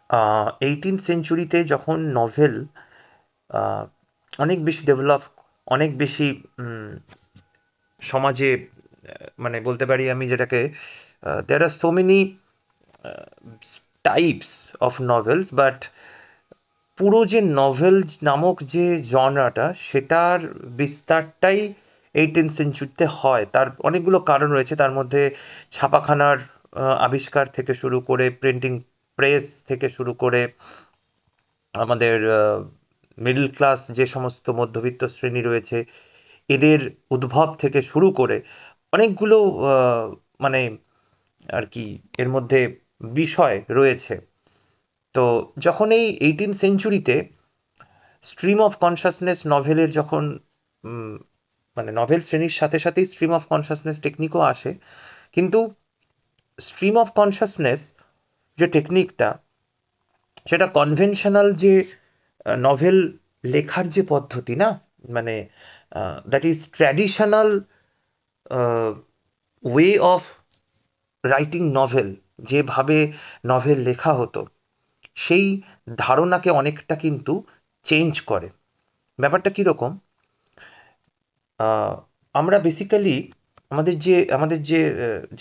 18th সেঞ্চুরিতে যখন novel অনেক বেশি ডেভেলপ, অনেক বেশি সমাজে মানে বলতে পারি আমি যেটাকে, there are so many types of novels, but পুরো যে নভেল নামক যে জনরাটা, সেটার বিস্তারটাই 18th সেঞ্চুরিতে হয়। তার অনেকগুলো কারণ রয়েছে, তার মধ্যে ছাপাখানার আবিষ্কার থেকে শুরু করে, প্রিন্টিং প্রেস থেকে শুরু করে, আমাদের মিডল ক্লাস যে সমস্ত মধ্যবিত্ত শ্রেণী রয়েছে, এদের উদ্ভব থেকে শুরু করে অনেকগুলো মানে আর কি এর মধ্যে বিষয় রয়েছে। তো যখন এই 18th সেঞ্চুরিতে স্ট্রিম অফ কনসাসনেস নভেলের যখন মানে নভেল শ্রেণীর সাথে সাথেই স্ট্রিম অফ কনসাসনেস টেকনিকও আসে, কিন্তু স্ট্রিম অফ কনসাসনেস যে টেকনিকটা, সেটা কনভেনশনাল যে নভেল লেখার যে পদ্ধতি না, মানে that is traditional way of writing novel, যেভাবে নভেল লেখা হতো, সেই ধারণাকে অনেকটা কিন্তু চেঞ্জ করে। ব্যাপারটা কীরকম, আমরা বেসিক্যালি আমাদের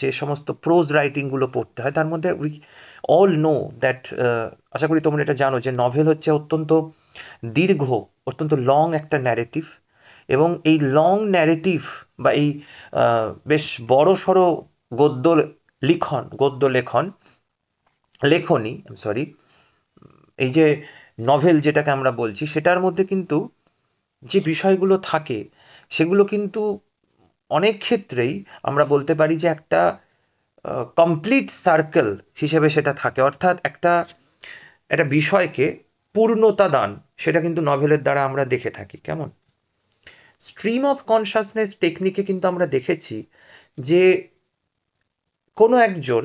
যে সমস্ত প্রোজ রাইটিংগুলো পড়তে হয়, তার মধ্যে উই অল নো দ্যাট, আশা করি তোমরা এটা জানো, যে নভেল হচ্ছে অত্যন্ত দীর্ঘ, অত্যন্ত লং একটা ন্যারেটিভ। এবং এই লং ন্যারেটিভ বা এই বেশ বড় সড়ো গদ্য লেখনী, সরি, এই যে নভেল যেটাকে আমরা বলছি, সেটার মধ্যে কিন্তু যে বিষয়গুলো থাকে, সেগুলো কিন্তু অনেক ক্ষেত্রেই আমরা বলতে পারি যে একটা কমপ্লিট সার্কেল হিসেবে সেটা থাকে, অর্থাৎ একটা একটা বিষয়কে পূর্ণতা দান, সেটা কিন্তু নভেলের দ্বারা আমরা দেখে থাকি। কেমন, স্ট্রিম অফ কনসাসনেস টেকনিকে কিন্তু আমরা দেখেছি যে কোনো একজন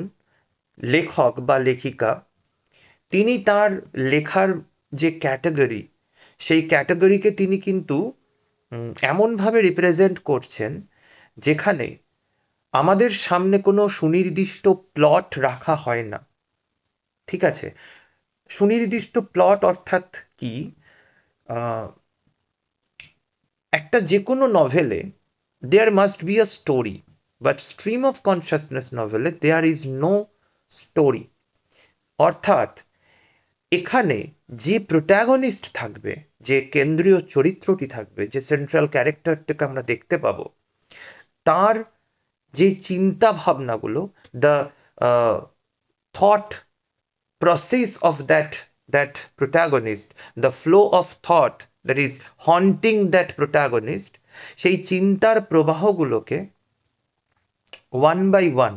লেখক বা লেখিকা, তিনি তার লেখার যে ক্যাটাগরি, সেই ক্যাটাগরিকে তিনি কিন্তু এমনভাবে রিপ্রেজেন্ট করছেন, যেখানে আমাদের সামনে কোনো সুনির্দিষ্ট প্লট রাখা হয় না। ঠিক আছে, সুনির্দিষ্ট প্লট অর্থাৎ কি, একটা যে কোনো নভেলে there must be a story, but stream of consciousness নভেলে দেয়ার ইজ নো স্টোরি। অর্থাৎ এখানে যে প্রোট্যাগনিস্ট থাকবে, যে কেন্দ্রীয় চরিত্রটি থাকবে, যে সেন্ট্রাল ক্যারেক্টারটাকে আমরা দেখতে পাবো, তার যে চিন্তা ভাবনাগুলো, the thought process of that protagonist, the flow of thought that is haunting that protagonist, সেই চিন্তার প্রবাহগুলোকে ওয়ান বাই ওয়ান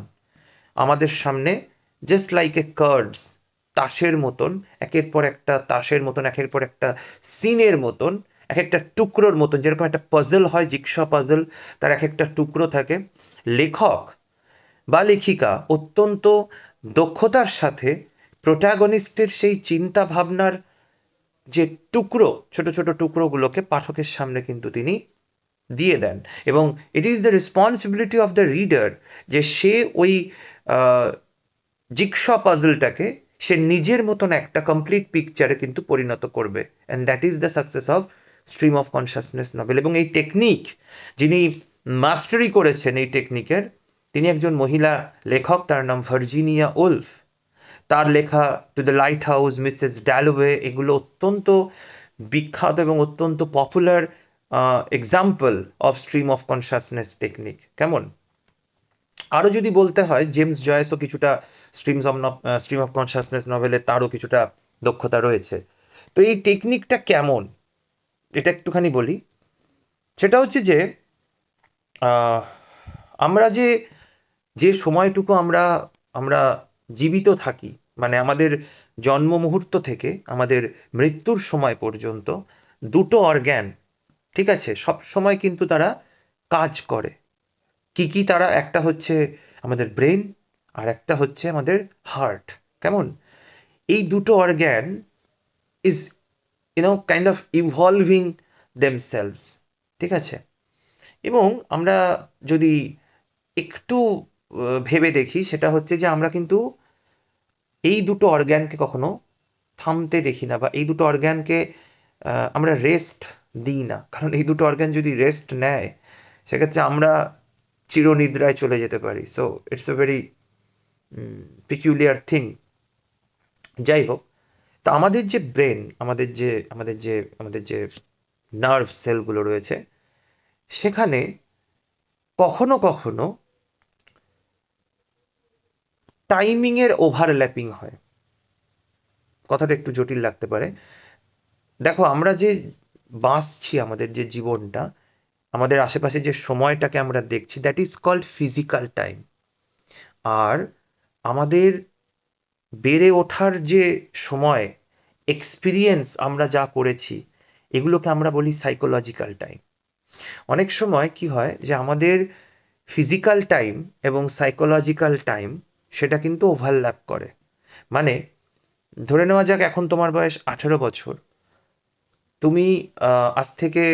আমাদের সামনে, জাস্ট লাইক এ কার্ডস, তাসের মতন, একের পর একটা তাসের মতন, একের পর একটা সিনের মতন, এক একটা টুকরোর মতন, যেরকম একটা পাজল হয়, জিগস পাজল, তার এক একটা টুকরো থাকে, লেখক বা লেখিকা অত্যন্ত দক্ষতার সাথে প্রোটাগনিস্টের সেই চিন্তা ভাবনার যে টুকরো, ছোট ছোট টুকরোগুলোকে পাঠকের সামনে কিন্তু তিনি দিয়ে দেন। এবং it is the responsibility of the reader, যে সে ওই জিগস পাজলটাকে সে নিজের মতন একটা কমপ্লিট পিকচারে কিন্তু পরিণত করবে। And that is the success of stream of consciousness novel. এবং এই টেকনিক যিনি মাস্টারি করেছেন এই টেকনিকের, তিনি একজন মহিলা লেখক, তার নাম ভার্জিনিয়া উলফ। তার লেখা To the Lighthouse, Mrs Dalloway, এগুলো অত্যন্ত বিখ্যাত এবং অত্যন্ত popular example of stream of consciousness technique. কেমন, আরও যদি বলতে হয়, জেমস জয়েসও কিছুটা স্ট্রিম অফ কনসাসনেস নভেলে তারও কিছুটা দক্ষতা রয়েছে। তো এই টেকনিকটা কেমন, এটা একটুখানি বলি। সেটা হচ্ছে যে আমরা যে যে সময়টুকু আমরা আমরা জীবিত থাকি, মানে আমাদের জন্ম মুহূর্ত থেকে আমাদের মৃত্যুর সময় পর্যন্ত, দুটো অর্গ্যান, ঠিক আছে, সব সময় কিন্তু তারা কাজ করে। কি কি তারা, একটা হচ্ছে আমাদের ব্রেন, আর একটা হচ্ছে আমাদের হার্ট। কেমন, এই দুটো organ is kind of evolving themselves. ঠিক আছে, এবং আমরা যদি একটু ভেবে দেখি, সেটা হচ্ছে যে আমরা কিন্তু এই দুটো অর্গ্যানকে কখনো থামতে দেখি না, বা এই দুটো অর্গ্যানকে আমরা রেস্ট দিই না। কারণ এই দুটো অর্গ্যান যদি রেস্ট নেয়, সেক্ষেত্রে আমরা চিরনিদ্রায় চলে যেতে পারি। So it's a very peculiar thing. যাই হোক, তো আমাদের যে ব্রেন, আমাদের যে নার্ভ সেলগুলো রয়েছে, সেখানে কখনো কখনো টাইমিংয়ের ওভারল্যাপিং হয়। কথাটা একটু জটিল লাগতে পারে। দেখো, আমরা যে বাঁচছি, আমাদের যে জীবনটা, আমাদের আশেপাশে যে সময়টাকে আমরা দেখছি, that is called physical time. আর আমাদের বেড়ে ওঠার যে সময়, এক্সপিরিয়েন্স আমরা যা করেছি, এগুলোকে আমরা বলি সাইকোলজিক্যাল টাইম। অনেক সময় কি হয় যে আমাদের ফিজিক্যাল টাইম এবং সাইকোলজিক্যাল টাইম সেটা কিন্তু ওভারল্যাপ করে। মানে ধরে নেওয়া যাক, এখন তোমার বয়স 18 বছর। তুমি আজ থেকে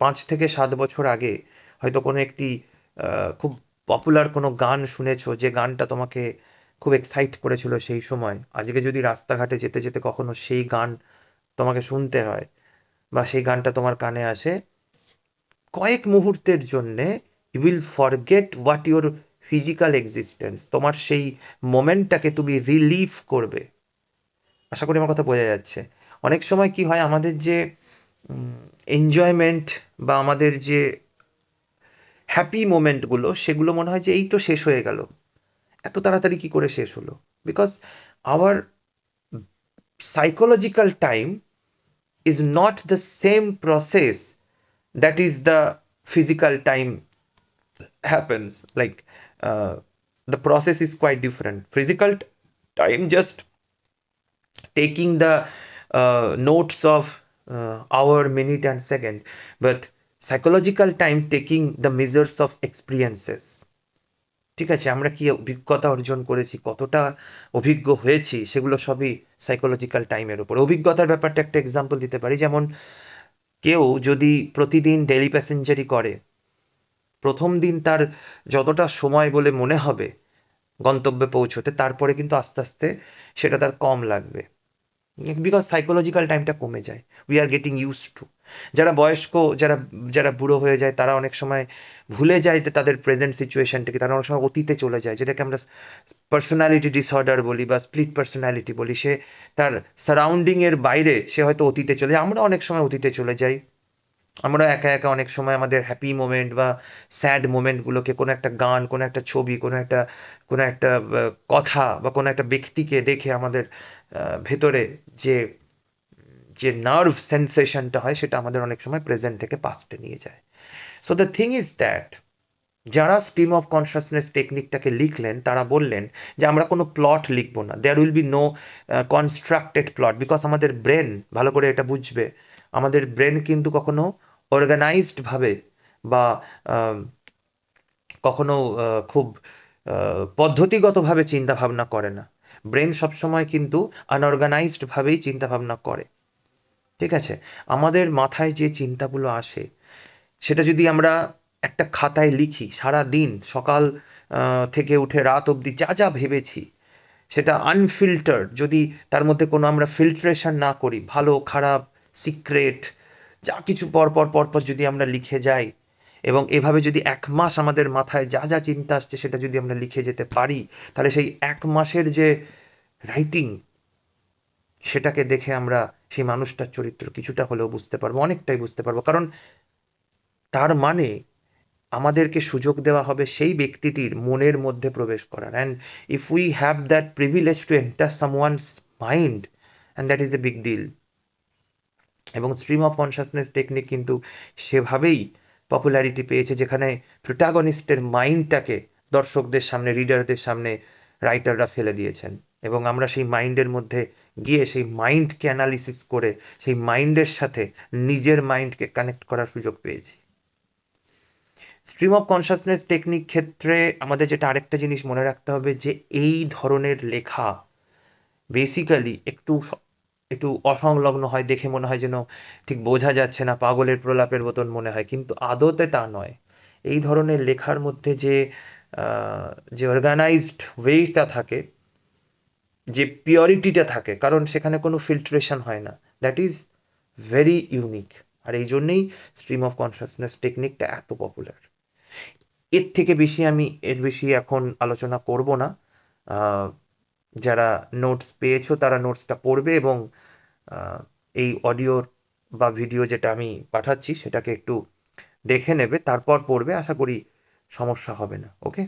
5 থেকে 7 বছর আগে হয়তো কোনো একটি খুব পপুলার কোনো গান শুনেছো, যে গানটা তোমাকে খুব এক্সাইট করেছিল সেই সময়। আজকে যদি রাস্তাঘাটে যেতে যেতে কখনো সেই গান তোমাকে শুনতে হয়, বা সেই গানটা তোমার কানে আসে, কয়েক মুহূর্তের জন্যে you will forget what your physical existence. তোমার সেই মোমেন্টটাকে তুমি রিলিভ করবে। আশা করি আমার কথা বোঝা যাচ্ছে। অনেক সময় কি হয়, আমাদের যে এনজয়মেন্ট বা আমাদের যে হ্যাপি মোমেন্টগুলো, সেগুলো মনে হয় যে এই তো শেষ হয়ে গেল, এত তাড়াতাড়ি কি করে শেষ হলো। Because our psychological time is not the same process that is the physical time happens. Like the process is quite different. Physical time just taking the notes of hour, minute and second, but psychological time taking the measures of experiences. ঠিক আছে, আমরা কি অভিজ্ঞতা অর্জন করেছি, কতটা অভিজ্ঞ হয়েছি, সেগুলো সবই সাইকোলজিক্যাল টাইমের উপর। অভিজ্ঞতার ব্যাপারটা একটা এক্সাম্পল দিতে পারি। যেমন কেউ যদি প্রতিদিন ডেইলি প্যাসেঞ্জারি করে, প্রথম দিন তার যতটা সময় বলে মনে হবে গন্তব্যে পৌঁছতে, তারপরে কিন্তু আস্তে আস্তে সেটা তার কম লাগবে। বিকজ সাইকোলজিক্যাল টাইমটা কমে যায়, we are getting use to. যারা বয়স্ক, যারা যারা বুড়ো হয়ে যায়, তারা অনেক সময় ভুলে যায় যে তাদের প্রেজেন্ট সিচুয়েশনটাকে, তারা অনেক সময় অতীতে চলে যায়, যেটাকে আমরা পার্সোনালিটি ডিসঅর্ডার বলি বা স্প্লিট পার্সোনালিটি বলি। সে তার সারাউন্ডিংয়ের বাইরে সে হয়তো অতীতে চলে যায়। আমরা অনেক সময় অতীতে চলে যাই। আমরা একা একা অনেক সময় আমাদের হ্যাপি মোমেন্ট বা স্যাড মোমেন্টগুলোকে কোনো একটা গান, কোনো একটা ছবি, কোনো একটা কথা বা কোনো একটা ব্যক্তিকে দেখে আমাদের ভেতরে যে যে নার্ভ সেন্সেশনটা হয়, সেটা আমাদের অনেক সময় প্রেজেন্ট থেকে পাস্টে নিয়ে যায়। So the thing is that, যারা স্ট্রিম অফ কনসাসনেস টেকনিকটাকে লিখলেন, তারা বললেন যে আমরা কোনো প্লট লিখবো না, there will be no constructed plot. Because আমাদের ব্রেন, ভালো করে এটা বুঝবে, আমাদের ব্রেন কিন্তু কখনো অর্গানাইজডভাবে বা কখনো খুব পদ্ধতিগতভাবে চিন্তা ভাবনা করে না। ব্রেন সবসময় কিন্তু আনঅর্গানাইজডভাবেই চিন্তা ভাবনা করে। ঠিক আছে, আমাদের মাথায় যে চিন্তাগুলো আসে, সেটা যদি আমরা একটা খাতায় লিখি, সারা দিন সকাল থেকে উঠে রাত অবধি যা যা ভেবেছি, সেটা আনফিল্টার্ড, যদি তার মধ্যে কোনো আমরা ফিল্ট্রেশন না করি, ভালো খারাপ সিক্রেট যা কিছু পরপর যদি আমরা লিখে যাই, এবং এভাবে যদি 1 মাস আমাদের মাথায় যা যা চিন্তা আসছে সেটা যদি আমরা লিখে যেতে পারি, তাহলে সেই 1 মাসের যে রাইটিং, সেটাকে দেখে আমরা সেই মানুষটার চরিত্র কিছুটা হলেও বুঝতে পারবো, অনেকটাই বুঝতে পারবো। কারণ তার মানে আমাদেরকে সুযোগ দেওয়া হবে সেই ব্যক্তিটির মনের মধ্যে প্রবেশ করার। And if we have that privilege to enter someone's mind, and that is a big deal. এবং স্ট্রিম অফ কনসাসনেস টেকনিক কিন্তু সেভাবেই পপুলারিটি পেয়েছে, যেখানে প্রোটাগনিস্টের মাইন্ডটাকে দর্শকদের সামনে, রিডারদের সামনে রাইটাররা ফেলে দিয়েছেন, এবং আমরা সেই মাইন্ডের মধ্যে গিয়ে সেই মাইন্ডকে অ্যানালিসিস করে সেই মাইন্ডের সাথে নিজের মাইন্ডকে কানেক্ট করার সুযোগ পেয়েছি। স্ট্রিম অফ কনসাসনেস টেকনিক ক্ষেত্রে আমাদের যেটা আরেকটা জিনিস মনে রাখতে হবে, যে এই ধরনের লেখা বেসিক্যালি একটু অসংলগ্ন হয়, দেখে মনে হয় যেন ঠিক বোঝা যাচ্ছে না, পাগলের প্রলাপের মতন মনে হয়, কিন্তু আদতে তা নয়। এই ধরনের লেখার মধ্যে যে যে অর্গানাইজড ওয়েটা থাকে, যে পিওরিটিটা থাকে, কারণ সেখানে কোনো ফিল্ট্রেশন হয় না, দ্যাট ইজ ভেরি ইউনিক। আর এই জন্যেই স্ট্রিম অফ কনসাসনেস টেকনিকটা এত পপুলার। এর বেশি এখন আলোচনা করব না। যারা নোটস পেয়েছো তারা নোটসটা পড়বে এবং এই অডিওর বা ভিডিও যেটা আমি পাঠাচ্ছি সেটাকে একটু দেখে নেবে, তারপর পড়বে। আশা করি সমস্যা হবে না। ওকে।